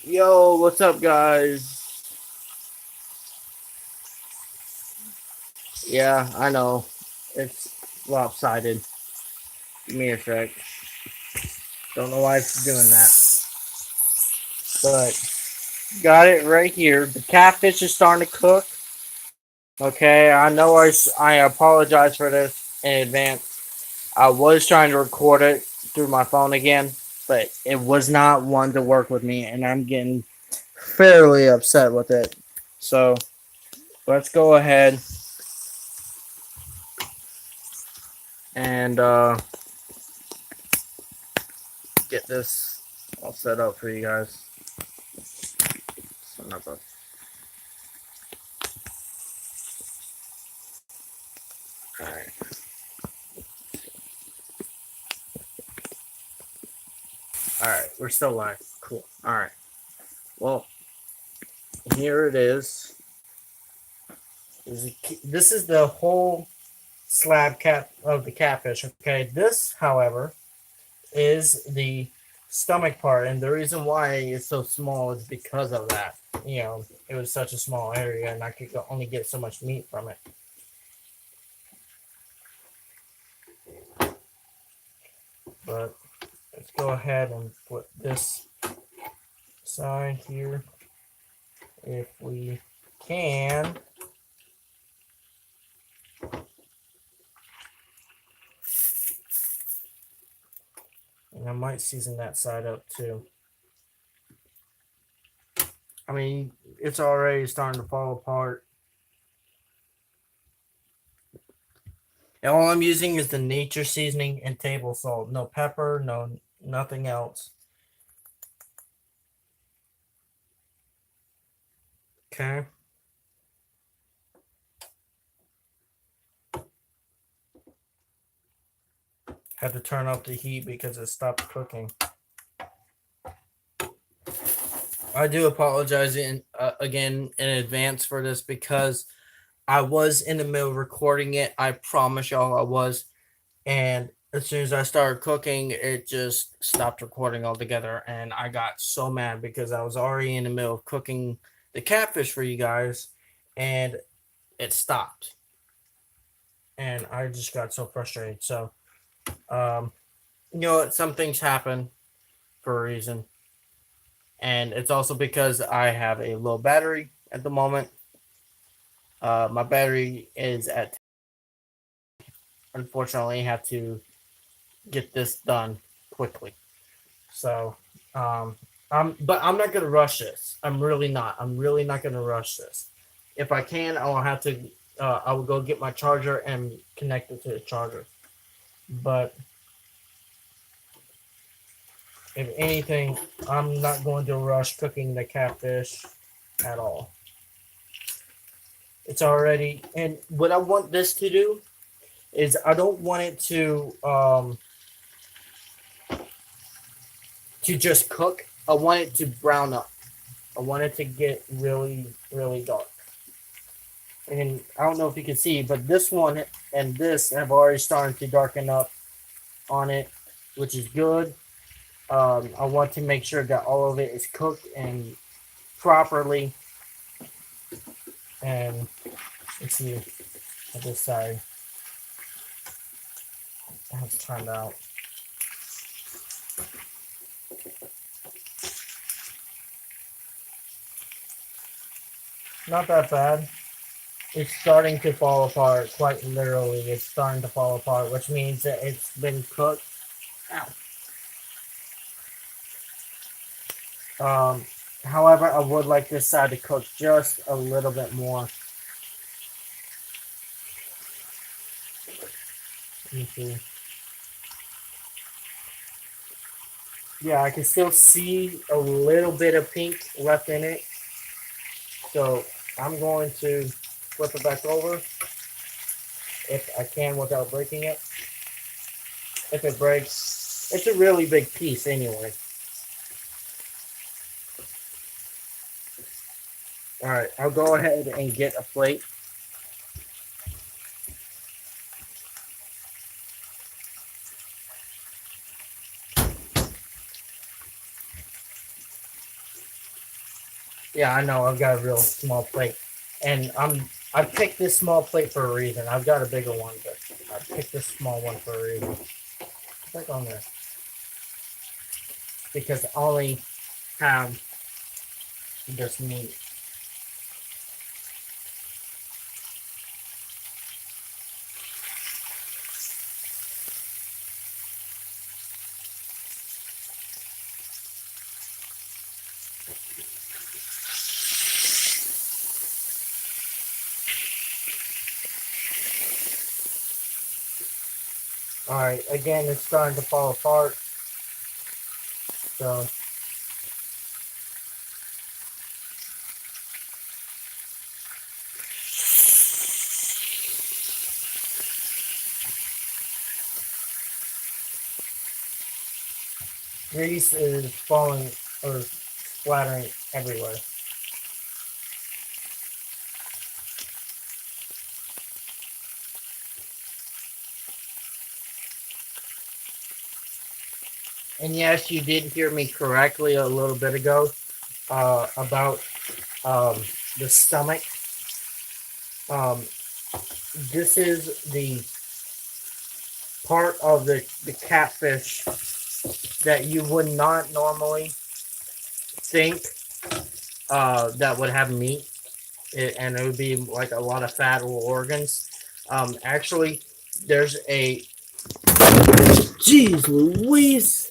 Yo, what's up, guys? Yeah, I know. It's lopsided. Give me a sec. Don't know why it's doing that. But got it right here. The catfish is starting to cook. Okay, I know I apologize for this in advance. I was trying to record it through my phone again, but it was not one to work with me, and I'm getting fairly upset with it. So let's go ahead and get this all set up for you guys. Son of a. Alright. Alright, we're still live. Cool. Alright. Well, here it is. This is the whole slab cat of the catfish. Okay. This, however, is the stomach part, and the reason why it's so small is because of that. It was such a small area, and I could only get so much meat from it. But let's go ahead and put this side here if we can. And I might season that side up too. I mean, it's already starting to fall apart. And all I'm using is the nature seasoning and table salt. No pepper, no nothing else. Okay. Had to turn off the heat because it stopped cooking. I do apologize again in advance for this because I was in the middle of recording it. I promise y'all I was. And as soon as I started cooking, it just stopped recording altogether. And I got so mad because I was already in the middle of cooking the catfish for you guys and it stopped. And I just got so frustrated. So, um, some things happen for a reason. And it's also because I have a low battery at the moment. My battery is at. Unfortunately, have to get this done quickly. So, um, but I'm not gonna rush this. I'm really not. I'm really not gonna rush this. If I can, I'll have to. I will go get my charger and connect it to the charger. But if anything, I'm not going to rush cooking the catfish at all. It's already, and what I want this to do is I don't want it to just cook. I want it to brown up. I want it to get really, really dark. And I don't know if you can see, but this one and this have already started to darken up on it, which is good. I want to make sure that all of it is cooked and properly. And let's see at this side how it's turned out. Not that bad. It's starting to fall apart, quite literally. It's starting to fall apart, which means that it's been cooked. Ow. However, I would like this side to cook just a little bit more. Let me see. Yeah, I can still see a little bit of pink left in it. So I'm going to flip it back over if I can without breaking it. If it breaks, it's a really big piece anyway. All right, I'll go ahead and get a plate. Yeah, I know. I've got a real small plate, and I picked this small plate for a reason. I've got a bigger one, but I picked this small one for a reason. Click on this because I only have this meat. All right, again, it's starting to fall apart. So grease is falling or splattering everywhere. And yes, you did hear me correctly a little bit ago about um, the stomach. Um, this is the part of the catfish that you would not normally think that would have meat, and it would be like a lot of fat or organs. Actually, there's a. Jeez Louise!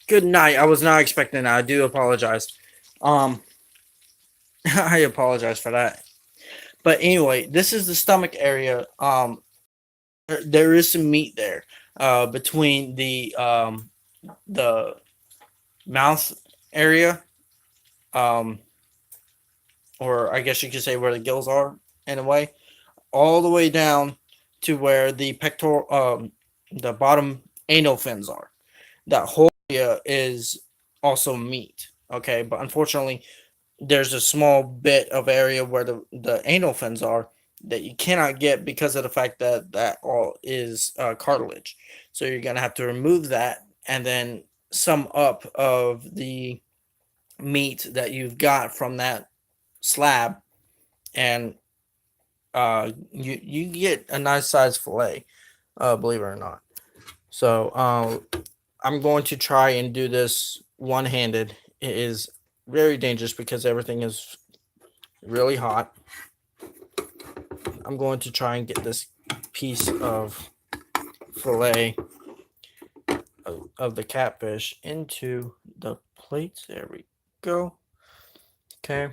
Good night. I was not expecting that. I do apologize. Um, I apologize for that. But anyway, this is the stomach area. There is some meat there, between the mouth area, um, or I guess you could say where the gills are in a way, all the way down to where the pectoral, the bottom anal fins are. That whole area is also meat. Okay, but unfortunately, there's a small bit of area where the anal fins are that you cannot get because of the fact that that all is cartilage. So you're gonna have to remove that, and then some up of the meat that you've got from that slab, and you get a nice sized fillet, believe it or not. So I'm going to try and do this one handed. It is very dangerous because everything is really hot. I'm going to try and get this piece of fillet of the catfish into the plates. There we go. Okay.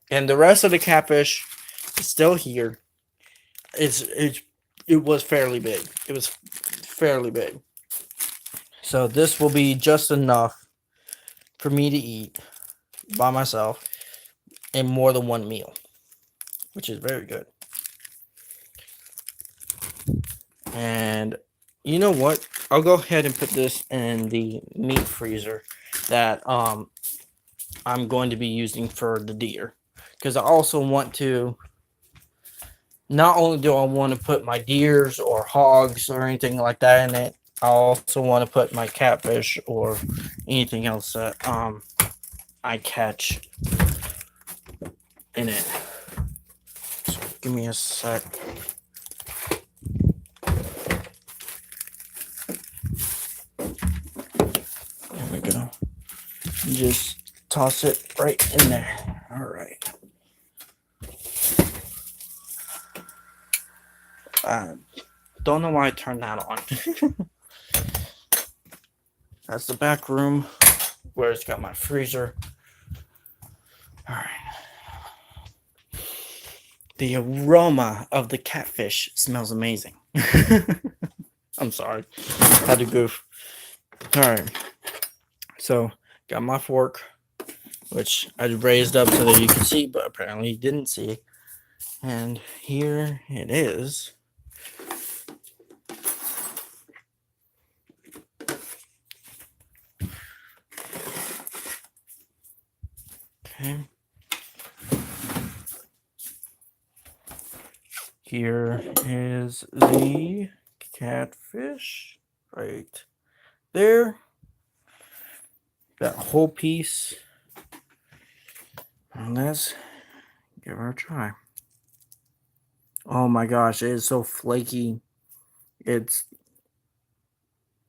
And the rest of the catfish is still here. It's it was fairly big. It was fairly big. So this will be just enough for me to eat by myself in more than one meal, which is very good. And you know what? I'll go ahead and put this in the meat freezer that I'm going to be using for the deer, because I also want to. Not only do I want to put my deers or hogs or anything like that in it, I also want to put my catfish or anything else that I catch in it. So give me a sec. There we go. Just toss it right in there. All right. Don't know why I turned that on. That's the back room where it's got my freezer. All right. The aroma of the catfish smells amazing. I'm sorry. Had to goof. All right. So, got my fork, which I raised up so that you could see, but apparently you didn't see. And here it is. Okay. Here is the catfish right there. That whole piece. Let's give her a try. Oh my gosh, it is so flaky. It's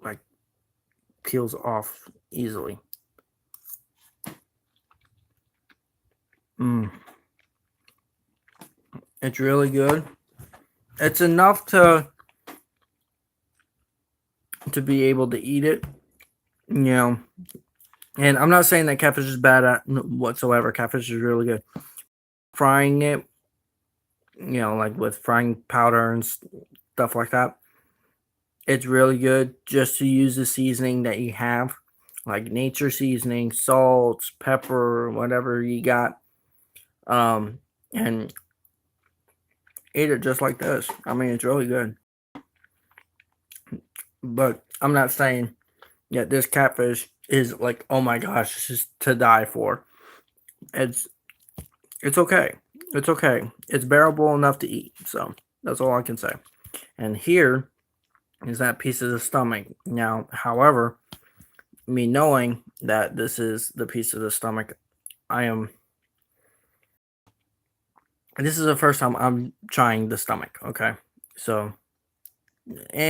like peels off easily. It's really good. It's enough to be able to eat it, you know. And I'm not saying that catfish is bad at whatsoever. Catfish is really good. Frying it, like with frying powder and stuff like that, it's really good just to use the seasoning that you have, like nature seasoning, salt, pepper, whatever you got, and eat it just like this. I mean, it's really good. But I'm not saying that this catfish is like, oh my gosh, this is to die for. It's okay. It's okay. It's bearable enough to eat. So that's all I can say. And here is that piece of the stomach. Now, however, me knowing that this is the piece of the stomach, this is the first time I'm trying the stomach. Okay. So, and